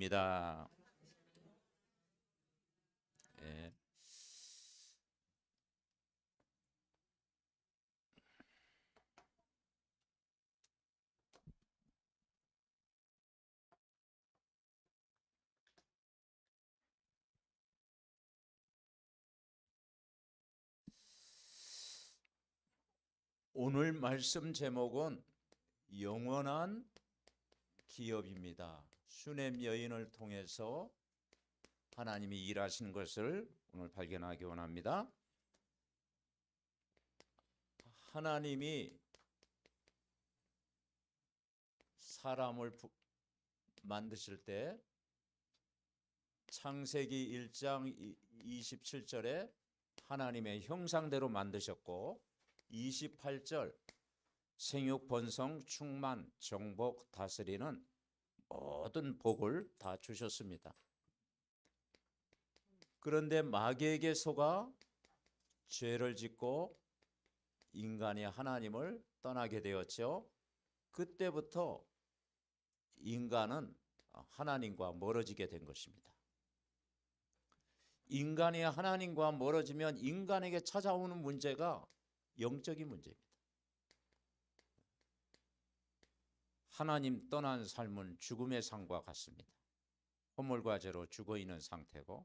시작합니다. 예. 오늘 말씀 제목은 영원한 기업입니다. 슈넴 여인을 통해서 하나님이 일하시는 것을 오늘 발견하기 원합니다. 하나님이 사람을 만드실 때 창세기 1장 27절에 하나님의 형상대로 만드셨고 28절 생육 번성 충만 정복 다스리는 모든 복을 다 주셨습니다. 그런데 마귀에게 속아 죄를 짓고 인간이 하나님을 떠나게 되었죠. 그때부터 인간은 하나님과 멀어지게 된 것입니다. 인간이 하나님과 멀어지면 인간에게 찾아오는 문제가 영적인 문제입니다. 하나님 떠난 삶은 죽음의 상과 같습니다. 허물과 죄로 죽어있는 상태고,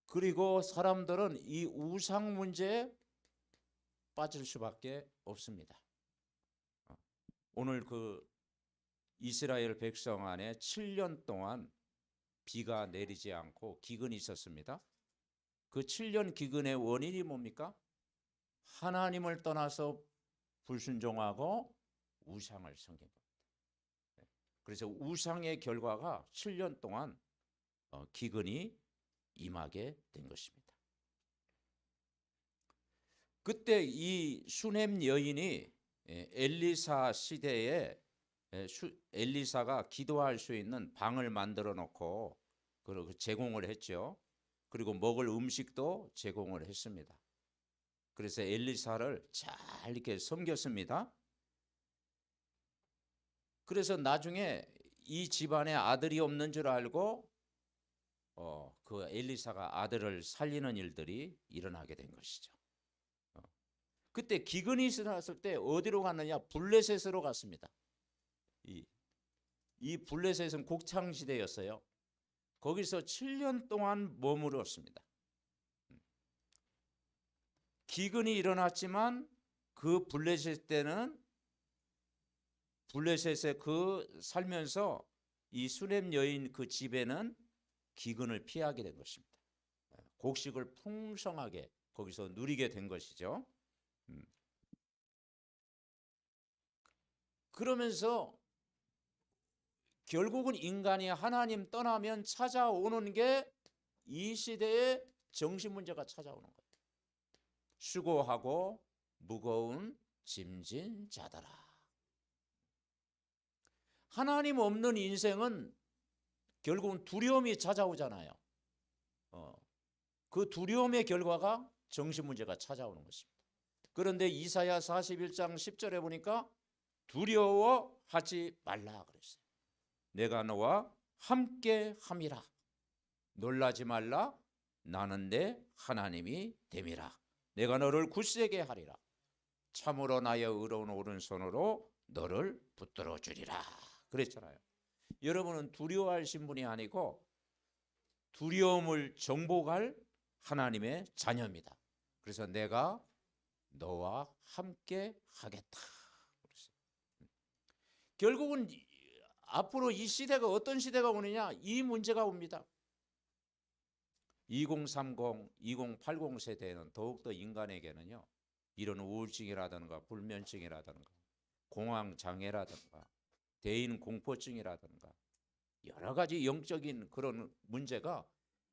그리고 사람들은 이 우상 문제에 빠질 수밖에 없습니다. 오늘 그 이스라엘 백성 안에 7년 동안 비가 내리지 않고 기근이 있었습니다. 그 7년 기근의 원인이 뭡니까? 하나님을 떠나서 불순종하고 우상을 섬긴 겁니다. 그래서 우상의 결과가 7년 동안 기근이 임하게 된 것입니다. 그때 이 슈넴 여인이 엘리사 시대에 엘리사가 기도할 수 있는 방을 만들어 놓고 제공을 했죠. 그리고 먹을 음식도 제공을 했습니다. 그래서 엘리사를 잘 이렇게 섬겼습니다. 그래서 나중에 이 집안에 아들이 없는 줄 알고 그 엘리사가 아들을 살리는 일들이 일어나게 된 것이죠. 그때 기근이 일어났을 때 어디로 갔느냐? 블레셋으로 갔습니다. 이 블레셋은 곡창 시대였어요. 거기서 7년 동안 머물렀습니다. 기근이 일어났지만 그 블레셋 때는 블레셋에 살면서 이 슈넴 여인 그 집에는 기근을 피하게 된 것입니다. 곡식을 풍성하게 거기서 누리게 된 것이죠. 그러면서 결국은 인간이 하나님 떠나면 찾아오는 게 이 시대의 정신 문제가 찾아오는 거예요. 수고하고 무거운 짐진 자들아. 하나님 없는 인생은 결국은 두려움이 찾아오잖아요. 그 두려움의 결과가 정신 문제가 찾아오는 것입니다. 그런데 이사야 41장 10절에 보니까 두려워하지 말라 그랬어요. 내가 너와 함께 함이라. 놀라지 말라. 나는 내 하나님이 됨이라. 내가 너를 굳세게 하리라. 참으로 나의 의로운 오른손으로 너를 붙들어 주리라. 그랬잖아요. 여러분은 두려워하신 분이 아니고 두려움을 정복할 하나님의 자녀입니다. 그래서 내가 너와 함께 하겠다. 결국은 앞으로 이 시대가 어떤 시대가 오느냐? 이 문제가 옵니다. 2030, 2080 세대에는 더욱더 인간에게는요, 이런 우울증이라든가 불면증이라든가 공황장애라든가 대인 공포증이라든가 여러 가지 영적인 그런 문제가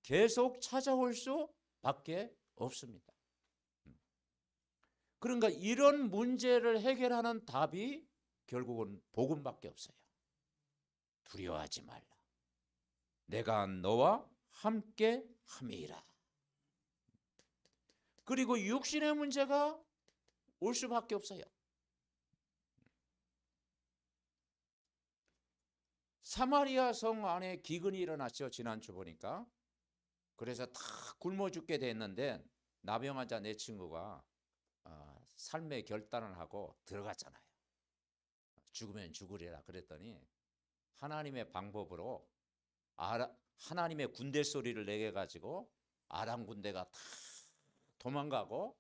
계속 찾아올 수밖에 없습니다. 그러니까 이런 문제를 해결하는 답이 결국은 복음밖에 없어요. 두려워하지 말라. 내가 너와 함께 함이라. 그리고 육신의 문제가 올 수밖에 없어요. 사마리아 성 안에 기근이 일어났죠. 지난주 보니까. 그래서 다 굶어 죽게 됐는데 나병환자 내 친구가 삶의 결단을 하고 들어갔잖아요. 죽으면 죽으리라 그랬더니 하나님의 방법으로 하나님의 군대 소리를 내게 가지고 아람 군대가 다 도망가고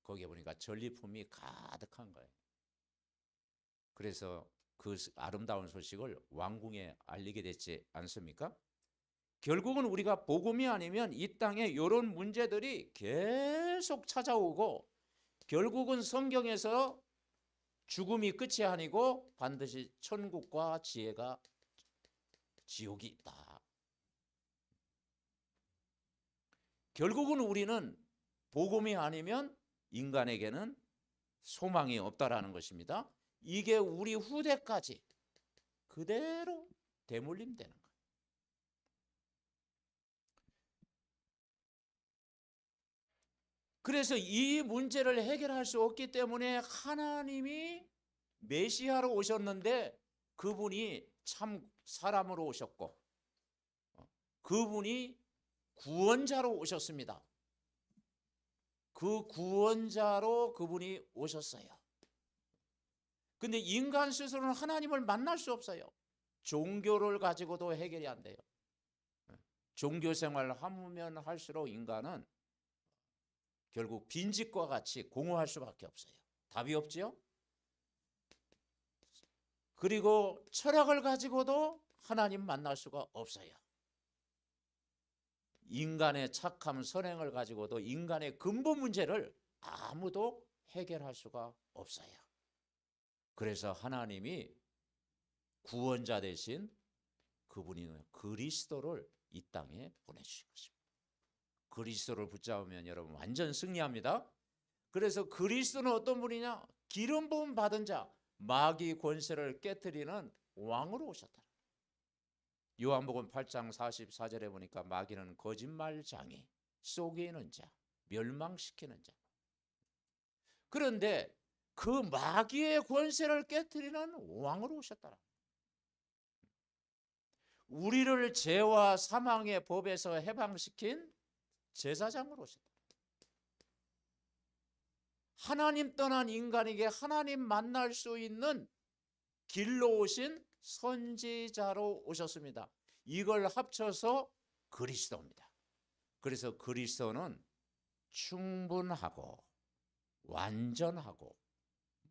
거기에 보니까 전리품이 가득한 거예요. 그래서 그 아름다운 소식을 왕궁에 알리게 됐지 않습니까? 결국은 우리가 복음이 아니면 이 땅에 이런 문제들이 계속 찾아오고 결국은 성경에서 죽음이 끝이 아니고 반드시 천국과 지혜가 지옥이 있다. 결국은 우리는 복음이 아니면 인간에게는 소망이 없다라는 것입니다. 이게 우리 후대까지 그대로 대물림되는 거예요. 그래서 이 문제를 해결할 수 없기 때문에 하나님이 메시아로 오셨는데 그분이 참 사람으로 오셨고 그분이 구원자로 오셨습니다. 그 구원자로 그분이 오셨어요. 근데 인간 스스로는 하나님을 만날 수 없어요. 종교를 가지고도 해결이 안 돼요. 종교 생활을 하면 할수록 인간은 결국 빈집과 같이 공허할 수밖에 없어요. 답이 없지요? 그리고 철학을 가지고도 하나님 만날 수가 없어요. 인간의 착함, 선행을 가지고도 인간의 근본 문제를 아무도 해결할 수가 없어요. 그래서 하나님이 구원자 대신 그분이 그리스도를 이 땅에 보내주신 것입니다. 그리스도를 붙잡으면 여러분 완전 승리합니다. 그래서 그리스도는 어떤 분이냐? 기름 부음 받은 자, 마귀 권세를 깨트리는 왕으로 오셨다. 요한복음 8장 44절에 보니까 마귀는 거짓말장이, 속이는 자, 멸망시키는 자. 그런데 그 마귀의 권세를 깨트리는 왕으로 오셨더라. 우리를 죄와 사망의 법에서 해방시킨 제사장으로 오셨다. 하나님 떠난 인간에게 하나님 만날 수 있는 길로 오신 선지자로 오셨습니다. 이걸 합쳐서 그리스도입니다. 그래서 그리스도는 충분하고 완전하고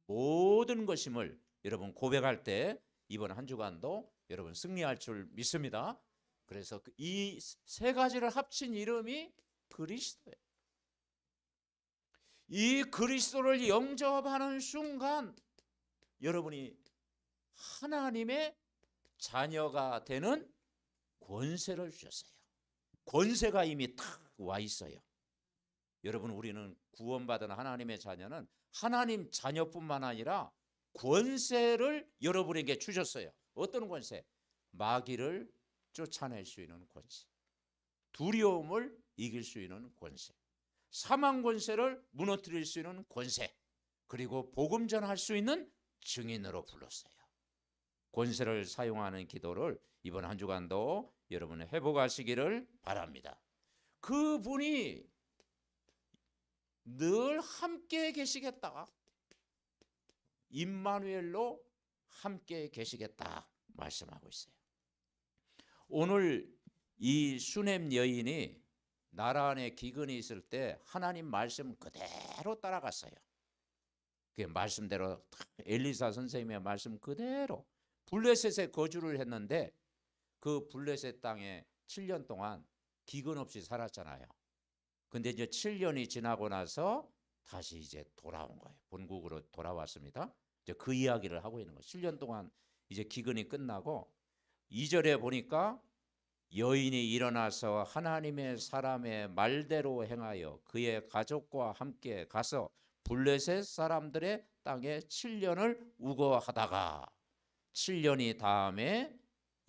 모든 것임을 여러분 고백할 때 이번 한 주간도 여러분 승리할 줄 믿습니다. 그래서 이 세 가지를 합친 이름이 그리스도예요. 이 그리스도를 영접하는 순간 여러분이 하나님의 자녀가 되는 권세를 주셨어요. 권세가 이미 탁 와 있어요. 여러분 우리는 구원받은 하나님의 자녀는 하나님 자녀뿐만 아니라 권세를 여러분에게 주셨어요. 어떤 권세? 마귀를 쫓아낼 수 있는 권세, 두려움을 이길 수 있는 권세, 사망 권세를 무너뜨릴 수 있는 권세, 그리고 복음 전할 수 있는 증인으로 불렀어요. 권세를 사용하는 기도를 이번 한 주간도 여러분 회복하시기를 바랍니다. 그분이 늘 함께 계시겠다. 임마누엘로 함께 계시겠다 말씀하고 있어요. 오늘 이 수넴 여인이 나라 안에 기근이 있을 때 하나님 말씀 그대로 따라갔어요. 그 말씀대로 엘리사 선생님의 말씀 그대로 블레셋에 거주를 했는데 그 블레셋 땅에 7년 동안 기근 없이 살았잖아요. 근데 이제 7년이 지나고 나서 다시 이제 돌아온 거예요. 본국으로 돌아왔습니다. 이제 그 이야기를 하고 있는 거예요. 7년 동안 이제 기근이 끝나고 2절에 보니까 여인이 일어나서 하나님의 사람의 말대로 행하여 그의 가족과 함께 가서 블레셋 사람들의 땅에 7년을 우거하다가 7년이 다음에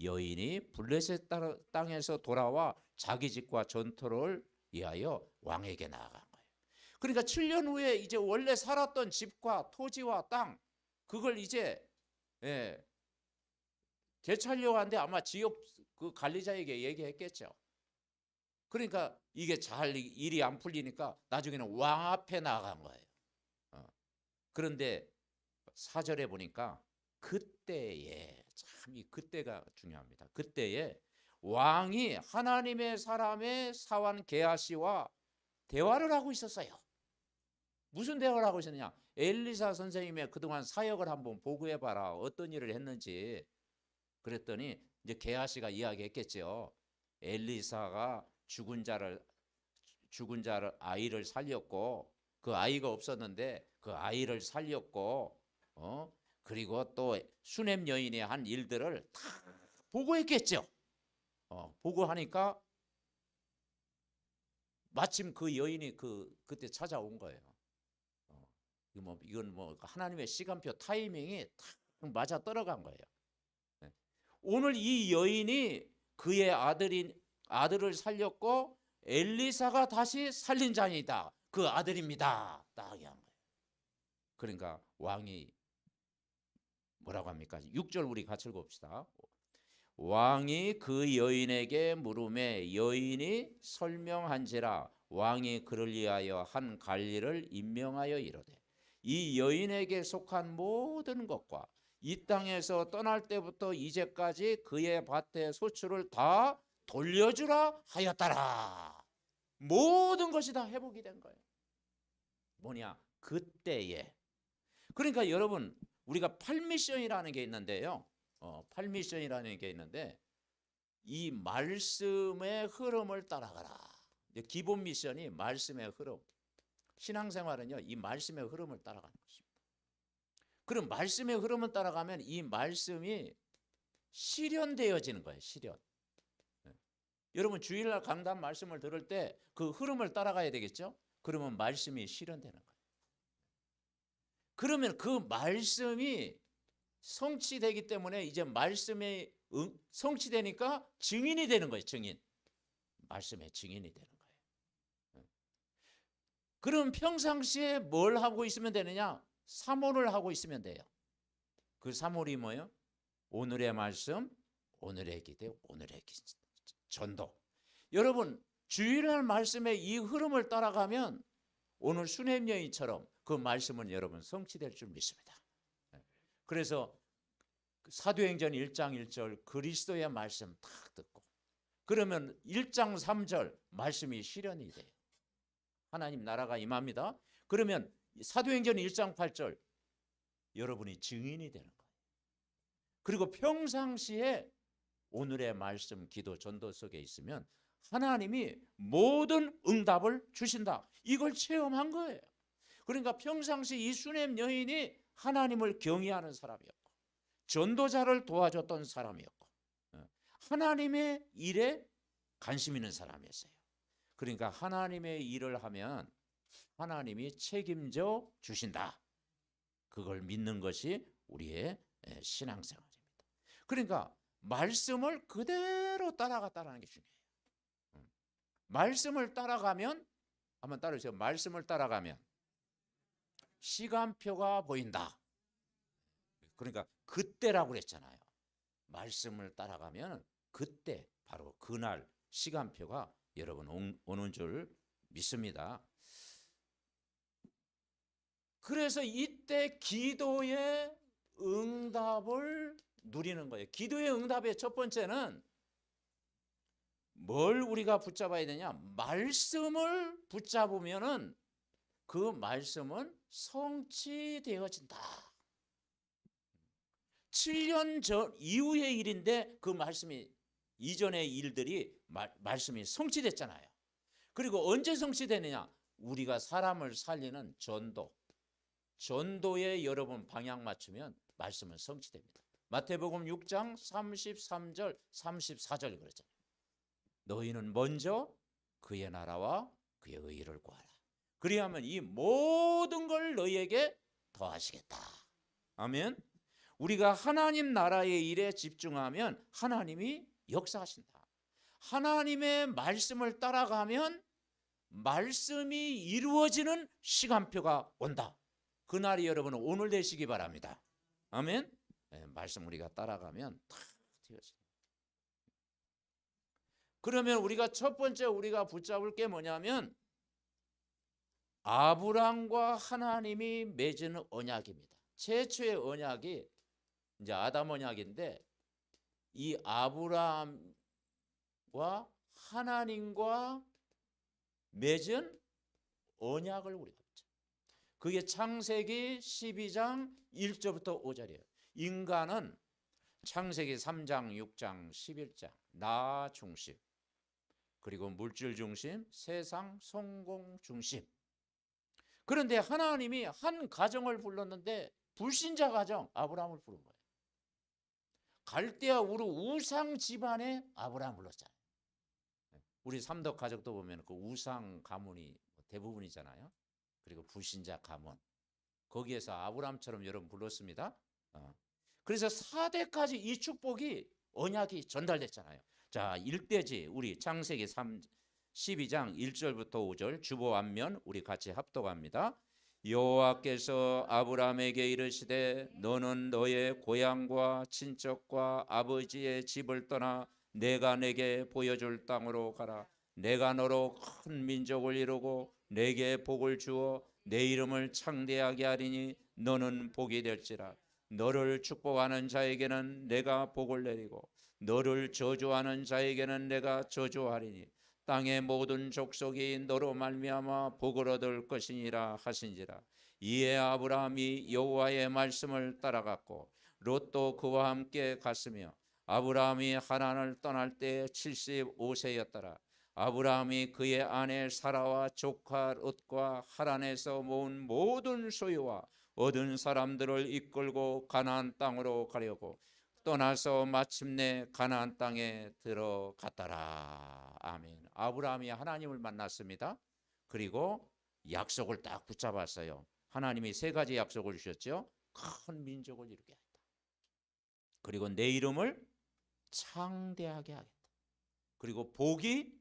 여인이 블레셋 땅에서 돌아와 자기 집과 전토를 위하여 왕에게 나아간 거예요. 그러니까 7년 후에 이제 원래 살았던 집과 토지와 땅 그걸 이제 되찾으려고 하는데 아마 지역 그 관리자에게 얘기했겠죠. 그러니까 이게 잘 일이 안 풀리니까 나중에는 왕 앞에 나간 거예요. 그런데 4절에 보니까 그때에, 참 이 그때가 중요합니다. 그때에 왕이 하나님의 사람의 사환 게하시와 대화를 하고 있었어요. 무슨 대화를 하고 있었느냐? 엘리사 선생님의 그동안 사역을 한번 보고해봐라. 어떤 일을 했는지. 그랬더니 이제 게하시가 이야기했겠죠. 엘리사가 죽은 자를 아이를 살렸고, 그 아이가 없었는데 그 아이를 살렸고, 그리고 또 수넴 여인이 한 일들을 다 보고했겠죠. 보고하니까 마침 그 여인이 그때 찾아온 거예요. 이건 뭐 하나님의 시간표 타이밍이 딱 맞아 떨어간 거예요. 오늘 이 여인이 그의 아들을 살렸고 엘리사가 다시 살린 자이다. 그 아들입니다. 딱 한 거예요. 그러니까 왕이 뭐라고 합니까? 6절 우리 같이 읽어봅시다. 왕이 그 여인에게 물음에 여인이 설명한지라 왕이 그를 위하여 한 관리를 임명하여 이르되 이 여인에게 속한 모든 것과 이 땅에서 떠날 때부터 이제까지 그의 밭의 소출을 다 돌려주라 하였더라. 모든 것이 다 회복이 된 거예요. 뭐냐? 그때에. 그러니까 여러분, 우리가 8미션이라는 게 있는데요. 8미션이라는 게 있는데 이 말씀의 흐름을 따라가라. 기본 미션이 말씀의 흐름. 신앙생활은요, 이 말씀의 흐름을 따라가는 것입니다. 그럼 말씀의 흐름을 따라가면 이 말씀이 실현되어지는 거예요. 실현. 여러분 주일날 강단 말씀을 들을 때 그 흐름을 따라가야 되겠죠? 그러면 말씀이 실현되는 거예요. 그러면 그 말씀이 성취되기 때문에 이제 말씀이 성취되니까 증인이 되는 거예요. 증인. 말씀의 증인이 되는 거예요. 그럼 평상시에 뭘 하고 있으면 되느냐? 사모를 하고 있으면 돼요. 그 사모이 뭐예요? 오늘의 말씀, 오늘의 기도, 오늘의 전도. 여러분 주일날 말씀의 이 흐름을 따라가면 오늘 수넴 여인처럼 그 말씀은 여러분 성취될 줄 믿습니다. 그래서 사도행전 1장 1절 그리스도의 말씀 딱 듣고 그러면 1장 3절 말씀이 실현이 돼요. 하나님 나라가 임합니다. 그러면 사도행전 1장 8절 여러분이 증인이 되는 거예요. 그리고 평상시에 오늘의 말씀, 기도, 전도 속에 있으면 하나님이 모든 응답을 주신다. 이걸 체험한 거예요. 그러니까 평상시 이 수넴 여인이 하나님을 경외하는 사람이었고 전도자를 도와줬던 사람이었고 하나님의 일에 관심 있는 사람이었어요. 그러니까 하나님의 일을 하면 하나님이 책임져 주신다. 그걸 믿는 것이 우리의 신앙생활입니다. 그러니까 말씀을 그대로 따라갔다는 게 중요해요. 말씀을 따라가면 한번 따라주세요. 말씀을 따라가면 시간표가 보인다. 그러니까 그때라고 그랬잖아요. 말씀을 따라가면 그때 바로 그날 시간표가 여러분 오는 줄 믿습니다. 그래서 이때 기도의 응답을 누리는 거예요. 기도의 응답의 첫 번째는 뭘 우리가 붙잡아야 되냐? 말씀을 붙잡으면은 그 말씀은 성취되어진다. 7년 전 이후의 일인데 그 말씀이 이전의 일들이 말씀이 성취됐잖아요. 그리고 언제 성취되느냐? 우리가 사람을 살리는 전도에 여러분 방향 맞추면 말씀은 성취됩니다. 마태복음 6장 33절 34절 그랬잖아요. 너희는 먼저 그의 나라와 그의 의를 구하라. 그리하면 이 모든 걸 너희에게 더하시겠다. 아멘. 우리가 하나님 나라의 일에 집중하면 하나님이 역사하신다. 하나님의 말씀을 따라가면 말씀이 이루어지는 시간표가 온다. 그날이 여러분 오늘 되시기 바랍니다. 아멘. 네, 말씀 우리가 따라가면 다 되었습니다. 그러면 우리가 첫 번째 우리가 붙잡을 게 뭐냐면 아브라함과 하나님이 맺은 언약입니다. 최초의 언약이 이제 아담 언약인데 이 아브라함과 하나님과 맺은 언약을 우리가 보죠. 그게 창세기 12장 1절부터 5절이에요. 인간은 창세기 3장, 6장, 11장 나 중심, 그리고 물질 중심, 세상 성공 중심. 그런데 하나님이 한 가정을 불렀는데 불신자 가정 아브라함을 부른 거예요. 갈대아 우르 우상 집안에 아브라함 불렀잖아요. 우리 삼덕 가족도 보면 그 우상 가문이 대부분이잖아요. 그리고 불신자 가문. 거기에서 아브라함처럼 여러분 불렀습니다. 그래서 4대까지 이 축복이 언약이 전달됐잖아요. 자, 1대지 우리 창세기 12장 1절부터 5절 주보 앞면 우리 같이 합독합니다. 여호와께서 아브라함에게 이르시되 너는 너의 고향과 친척과 아버지의 집을 떠나 내가 내게 보여줄 땅으로 가라. 내가 너로 큰 민족을 이루고 내게 복을 주어 내 이름을 창대하게 하리니 너는 복이 될지라. 너를 축복하는 자에게는 내가 복을 내리고 너를 저주하는 자에게는 내가 저주하리니 땅의 모든 족속이 너로 말미암아 복을 얻을 것이니라 하신지라. 이에 아브라함이 여호와의 말씀을 따라갔고 롯도 그와 함께 갔으며 아브라함이 하란을 떠날 때 75세였더라. 아브라함이 그의 아내 사라와 조카 롯과 하란에서 모은 모든 소유와 얻은 사람들을 이끌고 가나안 땅으로 가려고 떠나서 마침내 가나안 땅에 들어갔더라. 아멘. 아브라함이 하나님을 만났습니다. 그리고 약속을 딱 붙잡았어요. 하나님이 3가지 약속을 주셨죠. 큰 민족을 이루게 하겠다. 그리고 내 이름을 창대하게 하겠다. 그리고 복이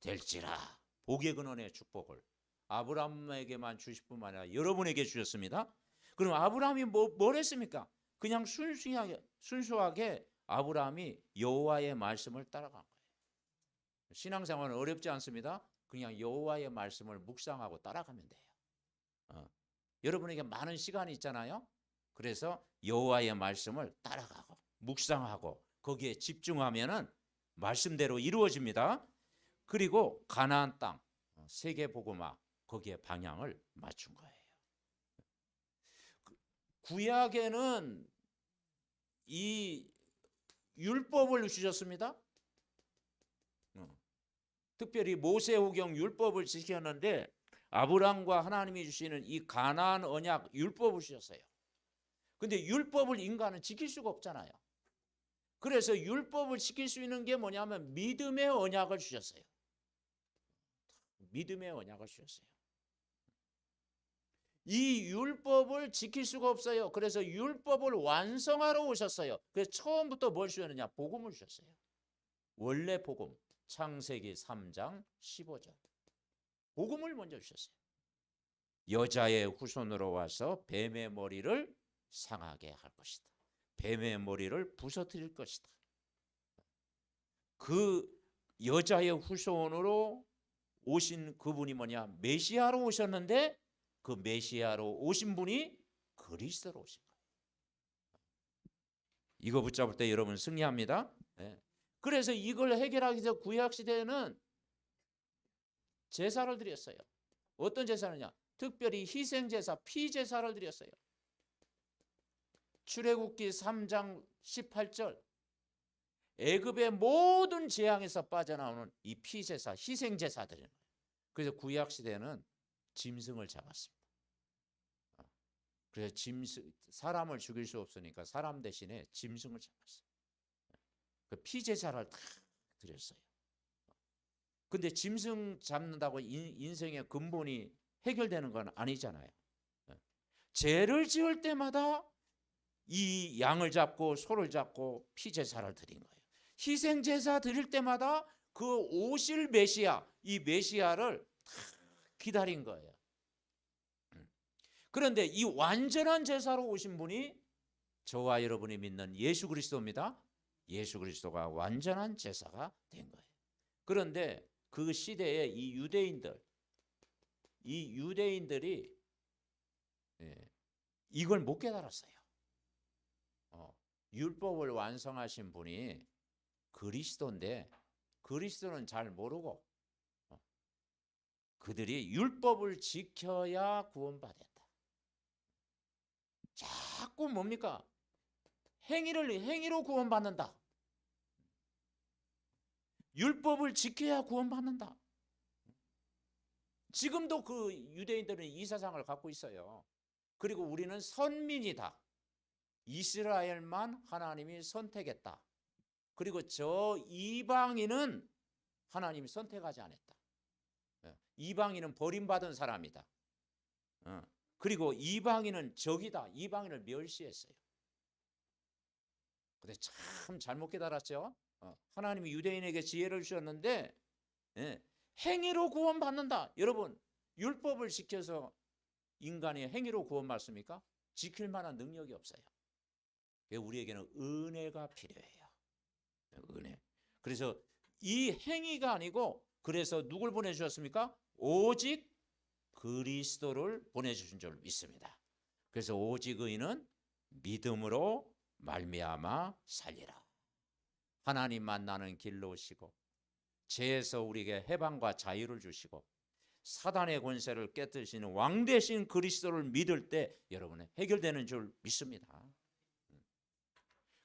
될지라. 복의 근원의 축복을 아브라함에게만 주실 뿐만 아니라 여러분에게 주셨습니다. 그럼 아브라함이 뭘 했습니까? 그냥 순수하게 아브라함이 여호와의 말씀을 따라간 거예요. 신앙생활은 어렵지 않습니다. 그냥 여호와의 말씀을 묵상하고 따라가면 돼요. 여러분에게 많은 시간이 있잖아요. 그래서 여호와의 말씀을 따라가고 묵상하고 거기에 집중하면은 말씀대로 이루어집니다. 그리고 가나안 땅 세계복음화 거기에 방향을 맞춘 거예요. 구약에는 이 율법을 주셨습니다. 특별히 모세오경 율법을 지켰는데 아브라함과 하나님이 주시는 이 가나안 언약 율법을 주셨어요. 근데 율법을 인간은 지킬 수가 없잖아요. 그래서 율법을 지킬 수 있는 게 뭐냐면 믿음의 언약을 주셨어요. 믿음의 언약을 주셨어요. 이 율법을 지킬 수가 없어요. 그래서 율법을 완성하러 오셨어요. 그래서 처음부터 뭘 주셨느냐? 복음을 주셨어요. 원래 복음 창세기 3장 15절 복음을 먼저 주셨어요. 여자의 후손으로 와서 뱀의 머리를 상하게 할 것이다. 뱀의 머리를 부서뜨릴 것이다. 그 여자의 후손으로 오신 그분이 뭐냐? 메시아로 오셨는데 그 메시아로 오신 분이 그리스도로 오신 거예요. 이거 붙잡을 때 여러분 승리합니다. 네. 그래서 이걸 해결하기 위해서 구약시대에는 제사를 드렸어요. 어떤 제사느냐? 특별히 희생제사, 피제사를 드렸어요. 출애굽기 3장 18절 애굽의 모든 재앙에서 빠져나오는 이 피제사, 희생제사들이에요. 그래서 구약시대는 짐승을 잡았습니다. 그래서 사람을 죽일 수 없으니까 사람 대신에 짐승을 잡았어요. 그 피제사를 다 드렸어요. 근데 짐승 잡는다고 인생의 근본이 해결되는 건 아니잖아요. 죄를 지을 때마다 이 양을 잡고 소를 잡고 피제사를 드린 거예요. 희생제사 드릴 때마다 그 오실 메시아, 이 메시아를 기다린 거예요. 그런데 이 완전한 제사로 오신 분이 저와 여러분이 믿는 예수 그리스도입니다. 예수 그리스도가 완전한 제사가 된 거예요. 그런데 그 시대에 이 유대인들이 이걸 못 깨달았어요. 율법을 완성하신 분이 그리스도인데 그리스도는 잘 모르고 그들이 율법을 지켜야 구원받았다. 자꾸 뭡니까? 행위로 구원받는다. 율법을 지켜야 구원받는다. 지금도 그 유대인들은 이 사상을 갖고 있어요. 그리고 우리는 선민이다. 이스라엘만 하나님이 선택했다. 그리고 저 이방인은 하나님이 선택하지 않았다. 이방인은 버림받은 사람이다. 그리고 이방인은 적이다. 이방인을 멸시했어요. 근데 참 잘못 깨달았죠. 하나님이 유대인에게 지혜를 주셨는데 행위로 구원받는다. 여러분, 율법을 지켜서 인간이 행위로 구원받습니까? 지킬 만한 능력이 없어요. 우리에게는 은혜가 필요해요. 은혜. 그래서 이 행위가 아니고 그래서 누굴 보내주셨습니까? 오직 그리스도를 보내주신 줄 믿습니다. 그래서 오직 의인은 믿음으로 말미암아 살리라. 하나님 만나는 길로 오시고 죄에서 우리에게 해방과 자유를 주시고 사단의 권세를 깨뜨리시는 왕 되신 그리스도를 믿을 때 여러분은 해결되는 줄 믿습니다.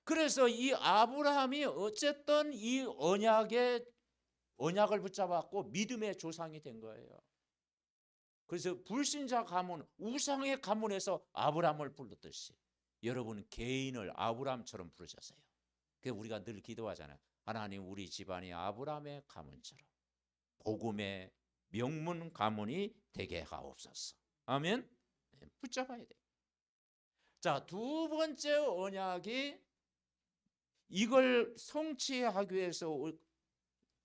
그래서 이 아브라함이 어쨌든 이 언약을 붙잡았고 믿음의 조상이 된 거예요. 그래서 불신자 가문, 우상의 가문에서 아브라함을 불렀듯이 여러분 개인을 아브라함처럼 부르셨어요. 그래서 우리가 늘 기도하잖아요. 하나님 우리 집안이 아브라함의 가문처럼 복음의 명문 가문이 되게 하옵소서. 아멘. 붙잡아야 돼요. 자, 두 번째 언약이 이걸 성취하기 위해서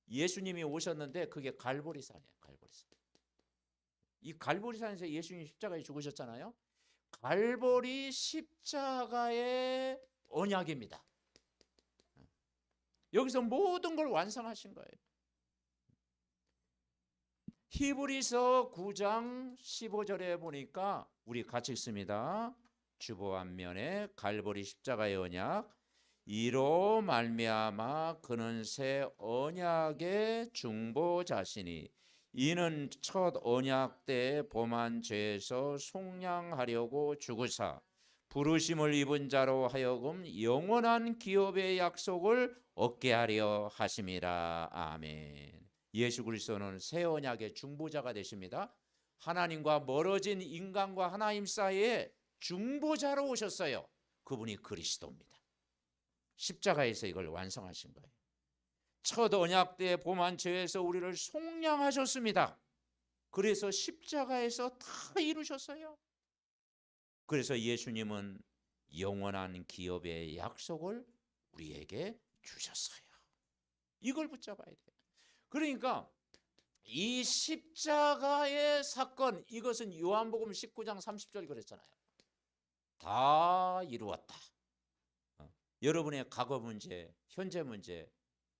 예수님이 오셨는데 그게 갈보리산이에요. 갈보리산. 이 갈보리산에서 예수님이 십자가에 죽으셨잖아요. 갈보리 십자가의 언약입니다. 여기서 모든 걸 완성하신 거예요. 히브리서 9장 15절에 보니까 우리 같이 읽습니다. 주보 앞면에 갈보리 십자가의 언약 이로 말미암아 그는 새 언약의 중보자시니 이는 첫 언약 때 범한 죄에서 속량하려고 죽으사 부르심을 입은 자로 하여금 영원한 기업의 약속을 얻게 하려 하심이라. 아멘. 예수 그리스도는 새 언약의 중보자가 되십니다. 하나님과 멀어진 인간과 하나님 사이에 중보자로 오셨어요. 그분이 그리스도입니다. 십자가에서 이걸 완성하신 거예요. 첫 언약 때 범한 죄에서 우리를 속량하셨습니다. 그래서 십자가에서 다 이루셨어요. 그래서 예수님은 영원한 기업의 약속을 우리에게 주셨어요. 이걸 붙잡아야 돼요. 그러니까 이 십자가의 사건, 이것은 요한복음 19장 30절 그랬잖아요. 다 이루었다. 여러분의 과거 문제, 현재 문제,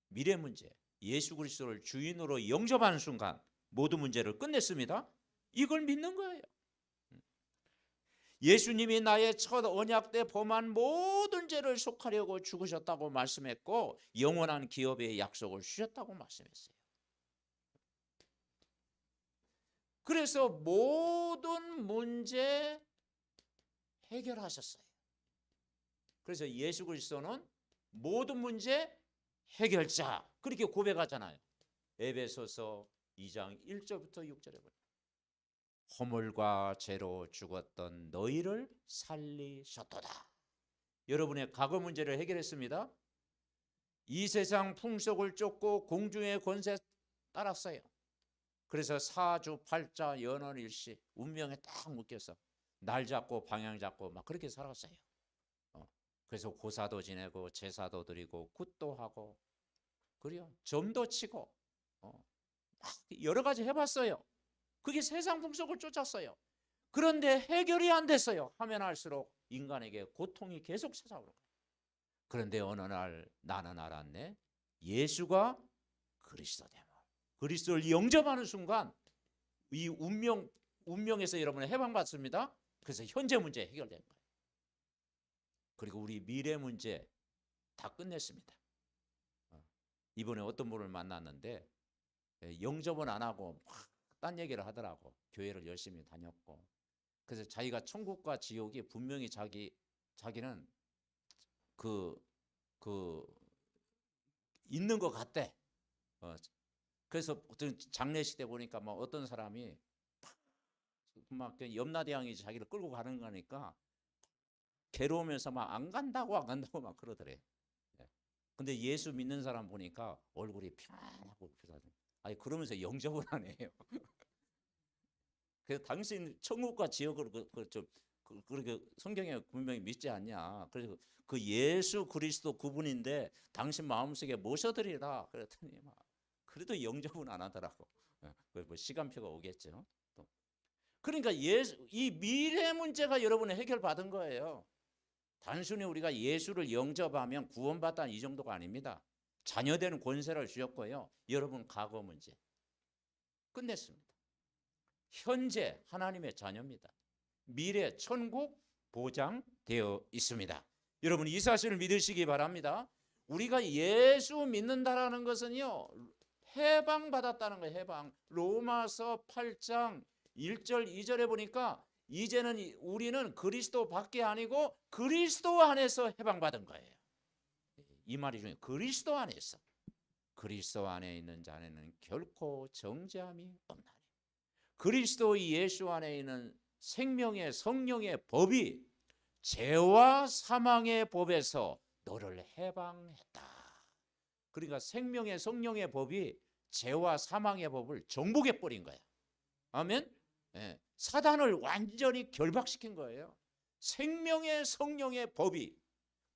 미래 문제, 예수 그리스도를 주인으로 영접하는 순간 모든 문제를 끝냈습니다. 이걸 믿는 거예요. 예수님이 나의 첫 언약 때 범한 모든 죄를 속하려고 죽으셨다고 말씀했고 영원한 기업의 약속을 주셨다고 말씀했어요. 그래서 모든 문제 해결하셨어요. 그래서 예수 그리스도는 모든 문제 해결자 그렇게 고백하잖아요. 에베소서 2장 1절부터 6절에 보면 허물과 죄로 죽었던 너희를 살리셨도다. 여러분의 과거 문제를 해결했습니다. 이 세상 풍속을 쫓고 공중의 권세 따랐어요. 그래서 사주 팔자 연월일시 운명에 딱 묶여서 날 잡고 방향 잡고 막 그렇게 살았어요. 그래서 고사도 지내고 제사도 드리고 굿도 하고 그래요. 점도 치고 막 여러 가지 해봤어요. 그게 세상 풍속을 쫓았어요. 그런데 해결이 안 됐어요. 하면 할수록 인간에게 고통이 계속 찾아오는 거예요. 그런데 어느 날 나는 알았네. 예수가 그리스도됨을. 그리스도를 영접하는 순간 이 운명에서 여러분은 해방받습니다. 그래서 현재 문제 해결된 거예요. 그리고 우리 미래 문제 다 끝냈습니다. 이번에 어떤 분을 만났는데 영접은 안 하고 막 딴 얘기를 하더라고. 교회를 열심히 다녔고. 그래서 자기가 천국과 지옥이 분명히 자기는 그 있는 것 같대. 그래서 장례식 때 보니까 뭐 어떤 사람이 막 염라대왕이 자기를 끌고 가는 거니까 괴로우면서 막 안 간다고 막 그러더래. 근데 예수 믿는 사람 보니까 얼굴이 편하고 아니 그러면서 영접을 안 해요. 그래서 당신 천국과 지옥을 그렇게 성경에 분명히 믿지 않냐. 그래서 그 예수 그리스도 그분인데 당신 마음속에 모셔드리라 그랬더니 막 그래도 영접은 안 하더라고. 뭐 시간표가 오겠죠. 또. 그러니까 이 미래 문제가 여러분의 해결받은 거예요. 단순히 우리가 예수를 영접하면 구원받다는 이 정도가 아닙니다. 자녀되는 권세를 주셨고요. 여러분 과거 문제 끝냈습니다. 현재 하나님의 자녀입니다. 미래 천국 보장되어 있습니다. 여러분 이 사실을 믿으시기 바랍니다. 우리가 예수 믿는다라는 것은요. 해방받았다는 거예요. 해방. 로마서 8장 1절 2절에 보니까 이제는 우리는 그리스도 밖에 아니고 그리스도 안에서 해방받은 거예요. 이 말이 중요해요. 그리스도 안에서. 그리스도 안에 있는 자에는 결코 정죄함이 없나니. 그리스도 예수 안에 있는 생명의 성령의 법이 죄와 사망의 법에서 너를 해방했다. 그러니까 생명의 성령의 법이 죄와 사망의 법을 정복해 버린 거야. 아멘. 예, 사단을 완전히 결박시킨 거예요. 생명의 성령의 법이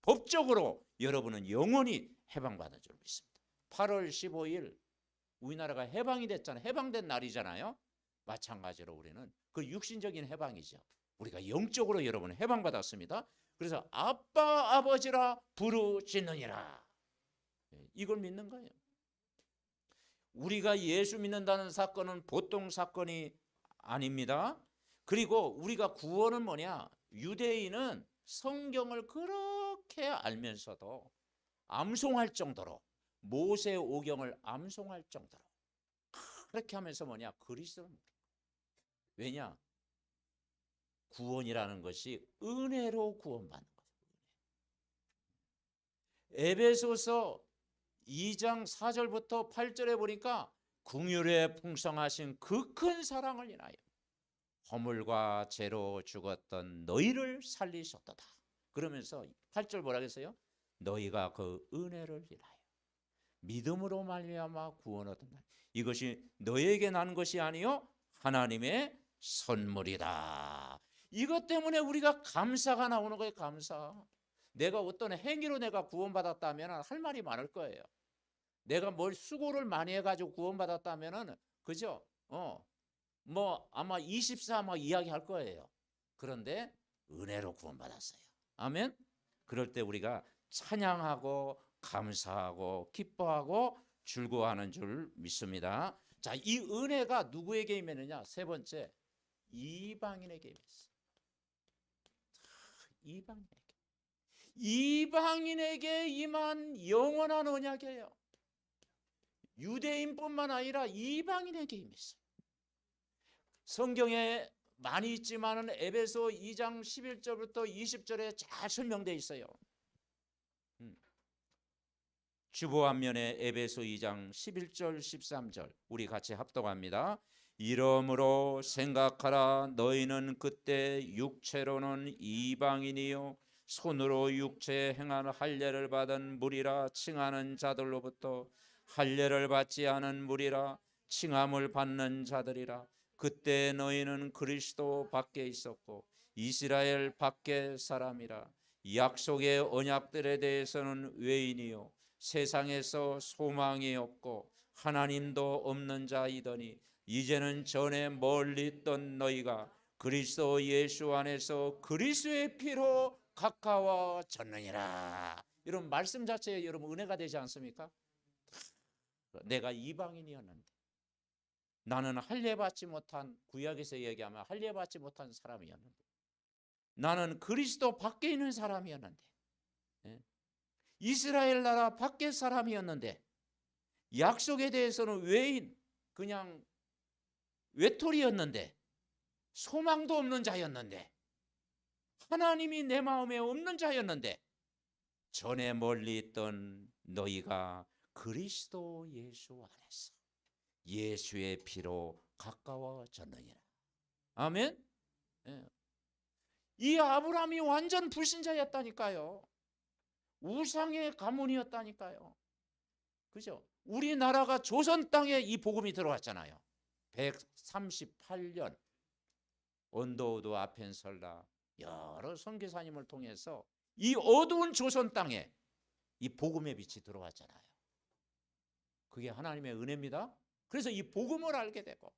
법적으로 여러분은 영원히 해방받은 줄 믿습니다. 8월 15일 우리나라가 해방이 됐잖아요. 해방된 날이잖아요. 마찬가지로 우리는 그 육신적인 해방이죠. 우리가 영적으로 여러분은 해방받았습니다. 그래서 아빠 아버지라 부르짖느니라. 이걸 믿는 거예요. 우리가 예수 믿는다는 사건은 보통 사건이 아닙니다. 그리고 우리가 구원은 뭐냐? 유대인은 성경을 그렇게 알면서도 암송할 정도로 모세 오경을 암송할 정도로 그렇게 하면서 뭐냐? 그리스도를 모르는 거예요. 왜냐? 구원이라는 것이 은혜로 구원받는 거예요. 에베소서 2장 4절부터 8절에 보니까 긍휼에 풍성하신 그 큰 사랑을 인하여 허물과 죄로 죽었던 너희를 살리셨도다. 그러면서 8절 뭐라 그랬어요? 너희가 그 은혜를 인하여 믿음으로 말미암아 구원 얻었다. 이것이 너희에게 난 것이 아니요 하나님의 선물이다. 이것 때문에 우리가 감사가 나오는 거예요. 감사. 내가 어떤 행위로 내가 구원받았다면 할 말이 많을 거예요. 내가 뭘 수고를 많이 해가지고 구원받았다면은 그죠? 뭐 아마 24 막 이야기할 거예요. 그런데 은혜로 구원받았어요. 아멘. 그럴 때 우리가 찬양하고 감사하고 기뻐하고 즐거워하는 줄 믿습니다. 자, 이 은혜가 누구에게 임했느냐? 세 번째, 이방인에게 임했어요. 이방인에게 임한 영원한 언약이에요. 유대인뿐만 아니라 이방인에게 임했어요. 성경에 많이 있지만은 에베소 2장 11절부터 20절에 잘 설명되어 있어요. 주보 앞면에 에베소 2장 11절 13절 우리 같이 합독합니다. 이러므로 생각하라. 너희는 그때 육체로는 이방인이요 손으로 육체에 행한 할례를 받은 무리라 칭하는 자들로부터 할례를 받지 않은 무리라 칭함을 받는 자들이라. 그때 너희는 그리스도 밖에 있었고 이스라엘 밖에 사람이라. 약속의 언약들에 대해서는 외인이요 세상에서 소망이 없고 하나님도 없는 자이더니 이제는 전에 멀리 있던 너희가 그리스도 예수 안에서 그리스도의 피로 가까워졌느니라. 여러분 말씀 자체에 여러분 은혜가 되지 않습니까? 내가 이방인이었는데, 나는 할례받지 못한, 구약에서 얘기하면 할례받지 못한 사람이었는데, 나는 그리스도 밖에 있는 사람이었는데, 이스라엘 나라 밖의 사람이었는데, 약속에 대해서는 외인, 그냥 외톨이였는데, 소망도 없는 자였는데, 하나님이 내 마음에 없는 자였는데, 전에 멀리 있던 너희가 그리스도 예수 안에서 예수의 피로 가까워졌느니라. 아멘. 이 아브라함이 완전 불신자였다니까요. 우상의 가문이었다니까요. 그죠? 우리나라가 조선 땅에 이 복음이 들어왔잖아요. 138년 언더우드 아펜설라 여러 선교사님을 통해서 이 어두운 조선 땅에 이 복음의 빛이 들어왔잖아요. 그게 하나님의 은혜입니다. 그래서 이 복음을 알게 되고,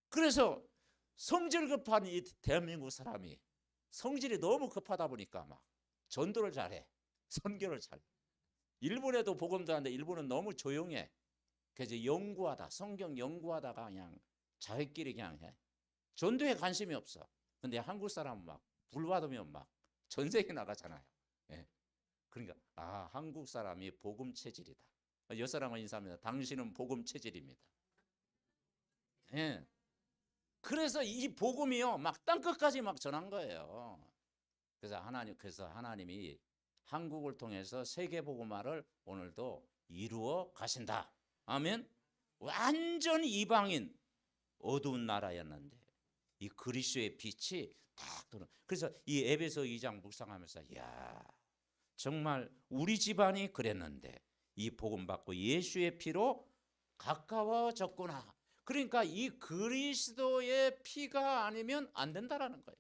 그래서 성질 급한 이 대한민국 사람이 성질이 너무 급하다 보니까 막 전도를 잘해, 선교를 잘해. 일본에도 복음도 하는데 일본은 너무 조용해. 그래서 연구하다, 성경 연구하다가 그냥 자기끼리 그냥 해. 전도에 관심이 없어. 근데 한국 사람은 막 불 받으면 막 전 세계 나가잖아요. 그러니까 한국 사람이 복음 체질이다. 옆 사람은 인사합니다. 당신은 복음 체질입니다. 그래서 이 복음이요 막 땅끝까지 막 전한 거예요. 그래서 하나님이 한국을 통해서 세계 복음화를 오늘도 이루어 가신다. 아멘. 완전 이방인 어두운 나라였는데 이 그리스도의 빛이 딱 들어. 그래서 이 에베소 2장 묵상하면서 야, 정말 우리 집안이 그랬는데 이 복음 받고 예수의 피로 가까워졌구나. 그러니까 이 그리스도의 피가 아니면 안 된다라는 거예요.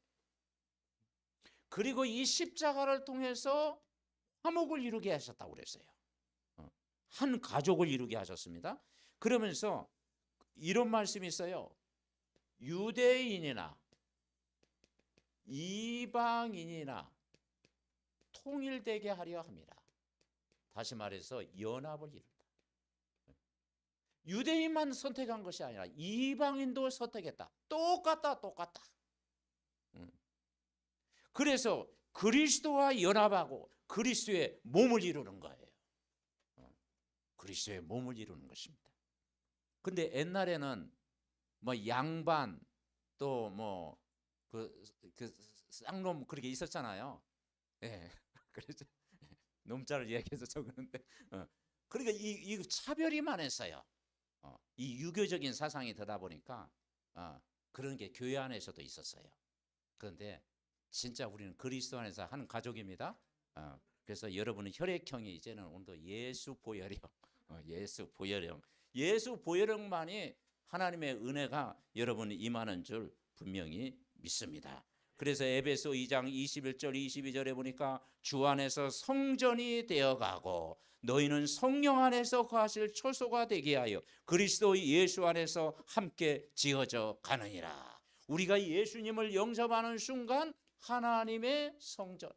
그리고 이 십자가를 통해서 화목을 이루게 하셨다고 그랬어요. 한 가족을 이루게 하셨습니다. 그러면서 이런 말씀이 있어요. 유대인이나 이방인이나 통일되게 하려 합니다. 다시 말해서 연합을 이룬다. 유대인만 선택한 것이 아니라 이방인도 선택했다. 똑같다. 그래서 그리스도와 연합하고 그리스도의 몸을 이루는 거예요. 그리스도의 몸을 이루는 것입니다. 근데 옛날에는 뭐 양반 또 뭐 그 쌍놈 그렇게 있었잖아요. 그래서 놈자를 얘기해서 적었는데, 그러니까 이 차별이 많았어요. 이 유교적인 사상이 되다 보니까 그런 게 교회 안에서도 있었어요. 그런데 진짜 우리는 그리스도 안에서 한 가족입니다. 그래서 여러분은 혈액형이 이제는 오늘도 예수 보혈형, 예수 보혈형만이 하나님의 은혜가 여러분 임하는 줄 분명히 믿습니다. 그래서 에베소 2장 21절 22절에 보니까 주 안에서 성전이 되어가고 너희는 성령 안에서 거하실 초소가 되게 하여 그리스도 예수 안에서 함께 지어져 가느니라. 우리가 예수님을 영접하는 순간 하나님의 성전,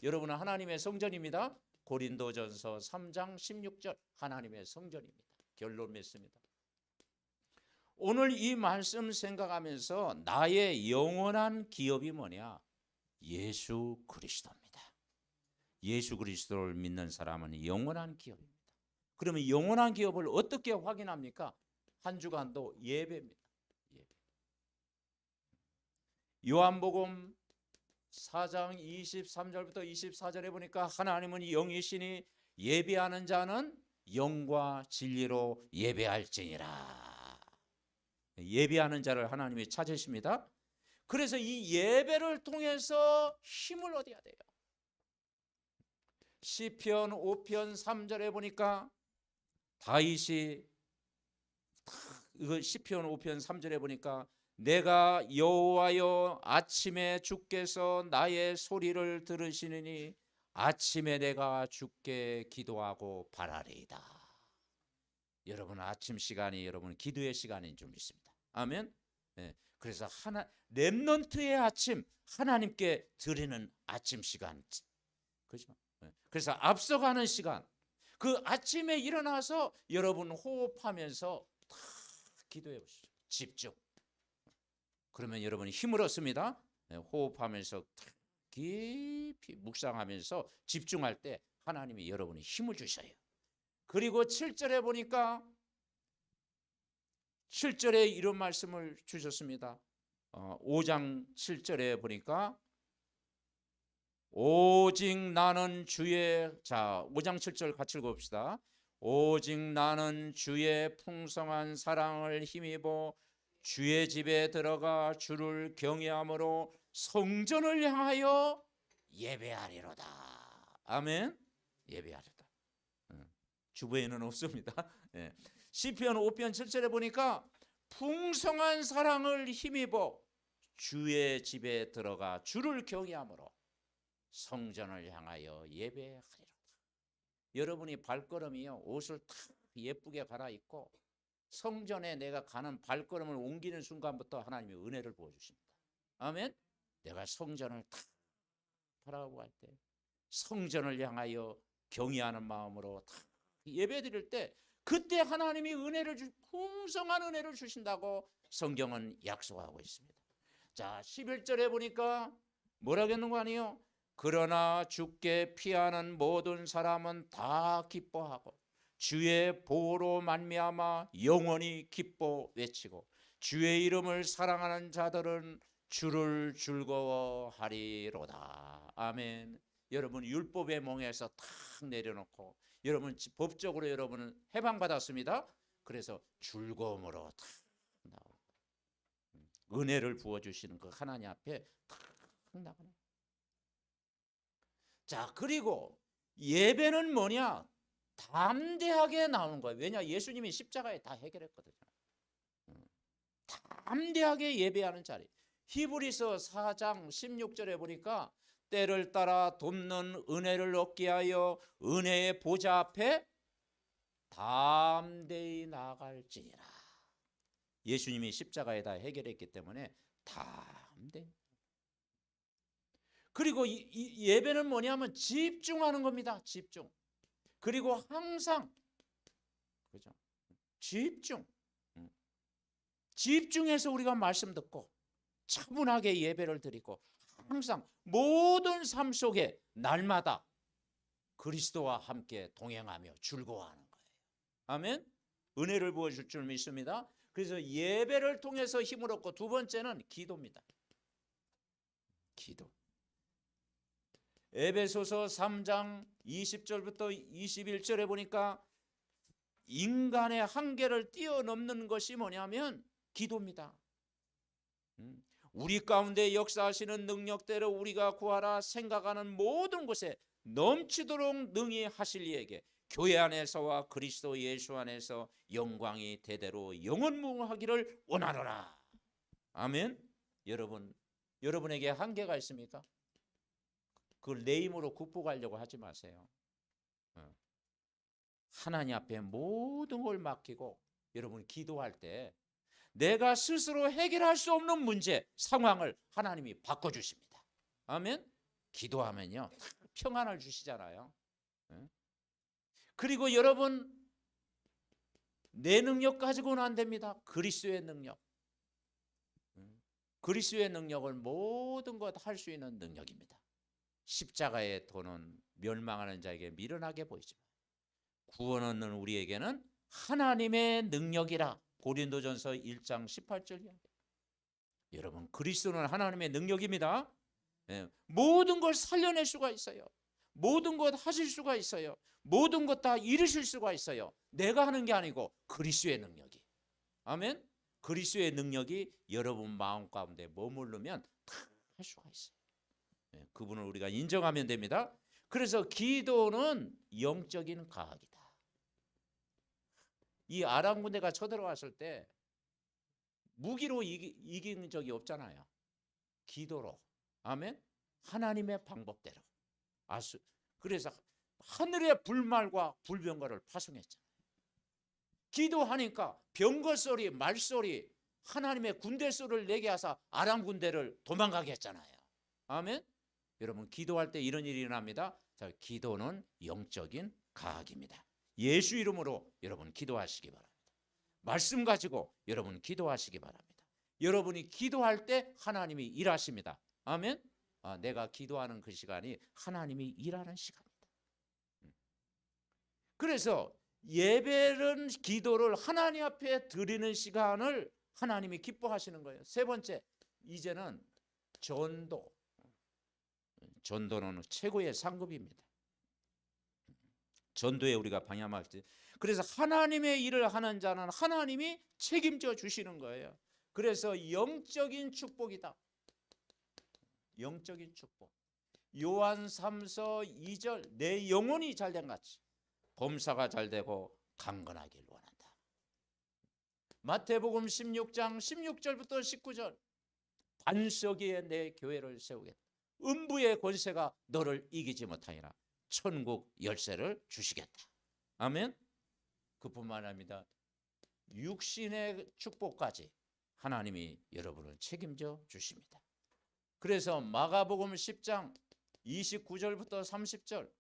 여러분은 하나님의 성전입니다. 고린도전서 3장 16절 하나님의 성전입니다. 결론 맺습니다. 오늘 이 말씀 생각하면서 나의 영원한 기업이 뭐냐? 예수 그리스도입니다. 예수 그리스도를 믿는 사람은 영원한 기업입니다. 그러면 영원한 기업을 어떻게 확인합니까? 한 주간도 예배입니다. 예배. 요한복음 4장 23절부터 24절에 보니까 하나님은 영이시니 예배하는 자는 영과 진리로 예배할지니라. 예배하는 자를 하나님이 찾으십니다. 그래서 이 예배를 통해서 힘을 얻어야 돼요. 시편 5편 3절에 보니까 다윗이 이거 시편 5편 3절에 보니까 내가 여호와여 아침에 주께서 나의 소리를 들으시느니 아침에 내가 주께 기도하고 바라리이다. 여러분 아침 시간이 여러분 기도의 시간인 줄 믿습니다. 아멘. 그래서 렘넌트의 아침, 하나님께 드리는 아침 시간. 그죠? 그래서 앞서가는 시간, 그 아침에 일어나서 여러분 호흡하면서 다 기도해 보시죠. 집중. 그러면 여러분이 힘을 얻습니다. 호흡하면서 깊이 묵상하면서 집중할 때 하나님이 여러분이 힘을 주셔요. 그리고 7절에 보니까 7절에 이런 말씀을 주셨습니다. 5장 7절에 보니까 오직 나는 주의, 자 5장 7절 같이 읽어봅시다. 오직 나는 주의 풍성한 사랑을 힘입어 주의 집에 들어가 주를 경외함으로 성전을 향하여 예배하리로다. 아멘. 예배하리로다. 주부에는 없습니다. 시편 5편 7절에 보니까 풍성한 사랑을 힘입어 주의 집에 들어가 주를 경외함으로 성전을 향하여 예배하리로다. 여러분이 발걸음이요, 옷을 탁 예쁘게 갈아입고 성전에 내가 가는 발걸음을 옮기는 순간부터 하나님이 은혜를 부어주십니다. 아멘. 내가 성전을 탁 바라보고 할 때 성전을 향하여 경외하는 마음으로 탁 예배드릴 때 그때 하나님이 풍성한 은혜를 주신다고 성경은 약속하고 있습니다. 자 11절에 보니까 뭐라겠는 거 아니에요? 그러나 주께 피하는 모든 사람은 다 기뻐하고 주의 보호로 말미암아 영원히 기뻐 외치고 주의 이름을 사랑하는 자들은 주를 즐거워하리로다. 아멘. 여러분 율법의 몽에서 탁 내려놓고 여러분 법적으로 여러분은 해방받았습니다. 그래서 즐거움으로 탁 나오고 은혜를 부어주시는 그 하나님 앞에 탁 나가는. 자 그리고 예배는 뭐냐? 담대하게 나오는 거예요. 왜냐? 예수님이 십자가에 다 해결했거든요. 담대하게 예배하는 자리. 히브리서 4장 16절에 보니까 때를 따라 돕는 은혜를 얻게 하여 은혜의 보좌 앞에 담대히 나아갈지니라. 예수님이 십자가에 다 해결했기 때문에 담대히. 그리고 이 예배는 뭐냐면 집중하는 겁니다. 집중. 그리고 항상 그죠? 집중해서 우리가 말씀 듣고 차분하게 예배를 드리고 항상 모든 삶 속에 날마다 그리스도와 함께 동행하며 즐거워하는 거예요. 아멘. 은혜를 부어줄 줄 믿습니다. 그래서 예배를 통해서 힘을 얻고 두 번째는 기도입니다. 기도. 에베소서 3장 20절부터 21절에 보니까 인간의 한계를 뛰어넘는 것이 뭐냐면 기도입니다. 우리 가운데 역사하시는 능력대로 우리가 구하라 생각하는 모든 것에 넘치도록 능히 하실 이에게 교회 안에서와 그리스도 예수 안에서 영광이 대대로 영원무궁하기를 원하노라. 아멘. 여러분에게 한계가 있습니까? 그걸 내 힘으로 극복하려고 하지 마세요. 하나님 앞에 모든 걸 맡기고 여러분 기도할 때 내가 스스로 해결할 수 없는 문제, 상황을 하나님이 바꿔주십니다. 아멘. 기도하면요 평안을 주시잖아요. 그리고 여러분 내 능력 가지고는 안 됩니다. 그리스도의 능력. 그리스도의 능력은 모든 것 할 수 있는 능력입니다. 십자가의 도는 멸망하는 자에게 미련하게 보이지만 구원 얻는 우리에게는 하나님의 능력이라. 고린도전서 1장 18절 이야기. 여러분 그리스도는 하나님의 능력입니다. 모든 걸 살려낼 수가 있어요. 모든 것 하실 수가 있어요. 모든 것 다 이루실 수가 있어요. 내가 하는 게 아니고 그리스도의 능력이. 아멘. 그리스도의 능력이 여러분 마음 가운데 머무르면 다 할 수가 있어요. 그분을 우리가 인정하면 됩니다. 그래서 기도는 영적인 과학이다. 이 아람 군대가 쳐들어왔을 때 무기로 이긴 적이 없잖아요. 기도로. 아멘. 하나님의 방법대로. 그래서 하늘의 불말과 불병거를 파송했잖아요. 기도하니까 병거 소리, 말소리, 하나님의 군대 소리를 내게 하사 아람 군대를 도망가게 했잖아요. 아멘. 여러분 기도할 때 이런 일이 일어납니다. 자, 기도는 영적인 과학입니다. 예수 이름으로 여러분 기도하시기 바랍니다. 말씀 가지고 여러분 기도하시기 바랍니다. 여러분이 기도할 때 하나님이 일하십니다. 아멘. 내가 기도하는 그 시간이 하나님이 일하는 시간입니다. 그래서 예배는 기도를 하나님 앞에 드리는 시간을 하나님이 기뻐하시는 거예요. 세 번째, 이제는 전도는 최고의 상급입니다. 전도에 우리가 방향하지. 그래서 하나님의 일을 하는 자는 하나님이 책임져 주시는 거예요. 그래서 영적인 축복이다. 영적인 축복. 요한 3서 2절, 내 영혼이 잘된 같이 범사가 잘되고 강건하길 원한다. 마태복음 16장 16절부터 19절, 반석 위에 내 교회를 세우겠다. 음부의 권세가 너를 이기지 못하니라. 천국 열쇠를 주시겠다. 아멘. 그뿐만 아닙니다. 육신의 축복까지 하나님이 여러분을 책임져 주십니다. 그래서 마가복음 10장 29절부터 30절,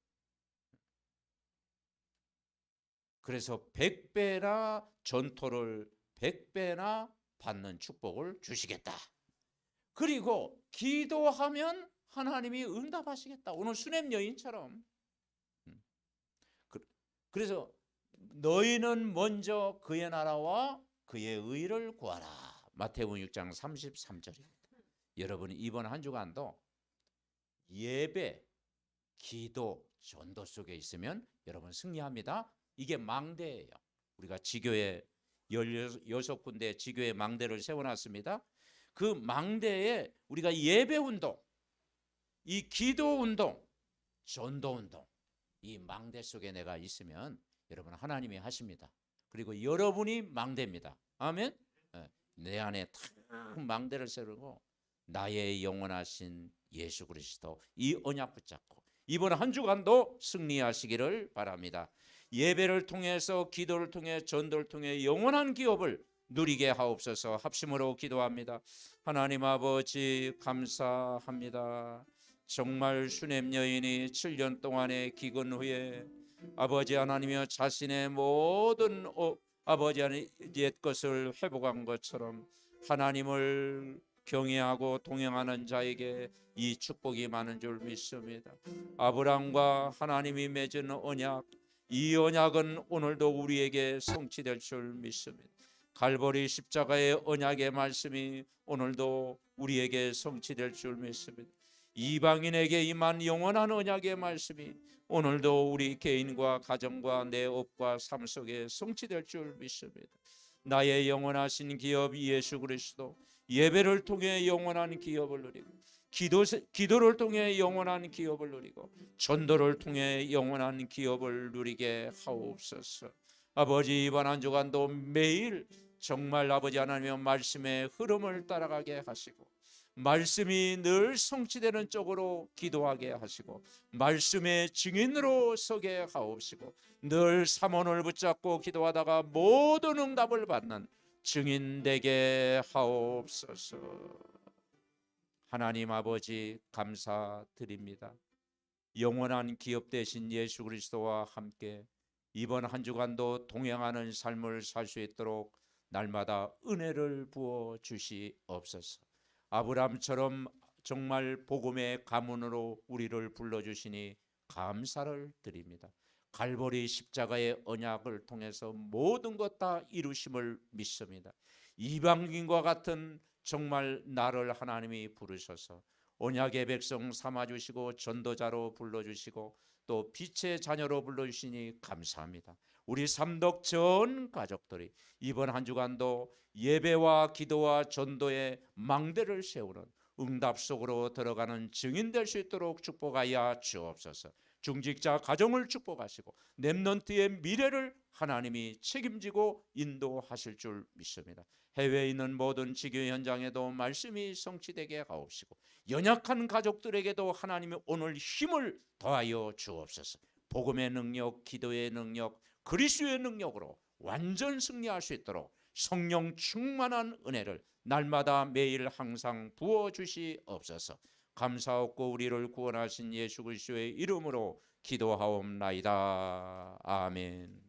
그래서 100배나 전토를 100배나 받는 축복을 주시겠다. 그리고 기도하면 하나님이 응답하시겠다. 오늘 수냄 여인처럼. 그래서 너희는 먼저 그의 나라와 그의 의를 구하라. 마태복음 6장 33절입니다. 여러분이 이번 한 주간도 예배, 기도, 전도 속에 있으면 여러분 승리합니다. 이게 망대예요. 우리가 지교회 16군데 지교회 망대를 세워놨습니다. 그 망대에 우리가 예배 운동, 이 기도 운동, 전도 운동, 이 망대 속에 내가 있으면 여러분 하나님이 하십니다. 그리고 여러분이 망대입니다. 아멘. 내 안에 탁 망대를 세우고 나의 영원하신 예수 그리스도 이 언약 붙잡고 이번 한 주간도 승리하시기를 바랍니다. 예배를 통해서 기도를 통해 전도를 통해 영원한 기업을 누리게 하옵소서. 합심으로 기도합니다. 하나님 아버지 감사합니다. 정말 수냄 여인이 7년 동안의 기근 후에 아버지 하나님이여 자신의 모든 아버지 하나님 옛 것을 회복한 것처럼 하나님을 경외하고 동행하는 자에게 이 축복이 많은 줄 믿습니다. 아브라함과 하나님이 맺은 언약, 이 언약은 오늘도 우리에게 성취될 줄 믿습니다. 갈보리 십자가의 언약의 말씀이 오늘도 우리에게 성취될 줄 믿습니다. 이방인에게 임한 영원한 언약의 말씀이 오늘도 우리 개인과 가정과 내 업과 삶 속에 성취될 줄 믿습니다. 나의 영원하신 기업 예수 그리스도, 예배를 통해 영원한 기업을 누리고 기도를 통해 영원한 기업을 누리고 전도를 통해 영원한 기업을 누리게 하옵소서. 아버지 이번 한 주간도 매일 정말 아버지 하나님의 말씀의 흐름을 따라가게 하시고 말씀이 늘 성취되는 쪽으로 기도하게 하시고 말씀의 증인으로 서게 하옵시고 늘 삼원을 붙잡고 기도하다가 모든 응답을 받는 증인 되게 하옵소서. 하나님 아버지 감사드립니다. 영원한 기업 되신 예수 그리스도와 함께 이번 한 주간도 동행하는 삶을 살 수 있도록 날마다 은혜를 부어 주시옵소서. 아브라함처럼 정말 복음의 가문으로 우리를 불러주시니 감사를 드립니다. 갈보리 십자가의 언약을 통해서 모든 것 다 이루심을 믿습니다. 이방인과 같은 정말 나를 하나님이 부르셔서 언약의 백성 삼아주시고 전도자로 불러주시고 또 빛의 자녀로 불러주시니 감사합니다. 우리 삼덕 전 가족들이 이번 한 주간도 예배와 기도와 전도의 망대를 세우는 응답 속으로 들어가는 증인 될 수 있도록 축복하여 주옵소서. 중직자 가정을 축복하시고 렘넌트의 미래를 하나님이 책임지고 인도하실 줄 믿습니다. 해외에 있는 모든 지교회 현장에도 말씀이 성취되게 하옵시고 연약한 가족들에게도 하나님이 오늘 힘을 더하여 주옵소서. 복음의 능력, 기도의 능력, 그리스도의 능력으로 완전 승리할 수 있도록 성령 충만한 은혜를 날마다 매일 항상 부어주시옵소서. 감사하고 우리를 구원하신 예수 그리스도의 이름으로 기도하옵나이다. 아멘.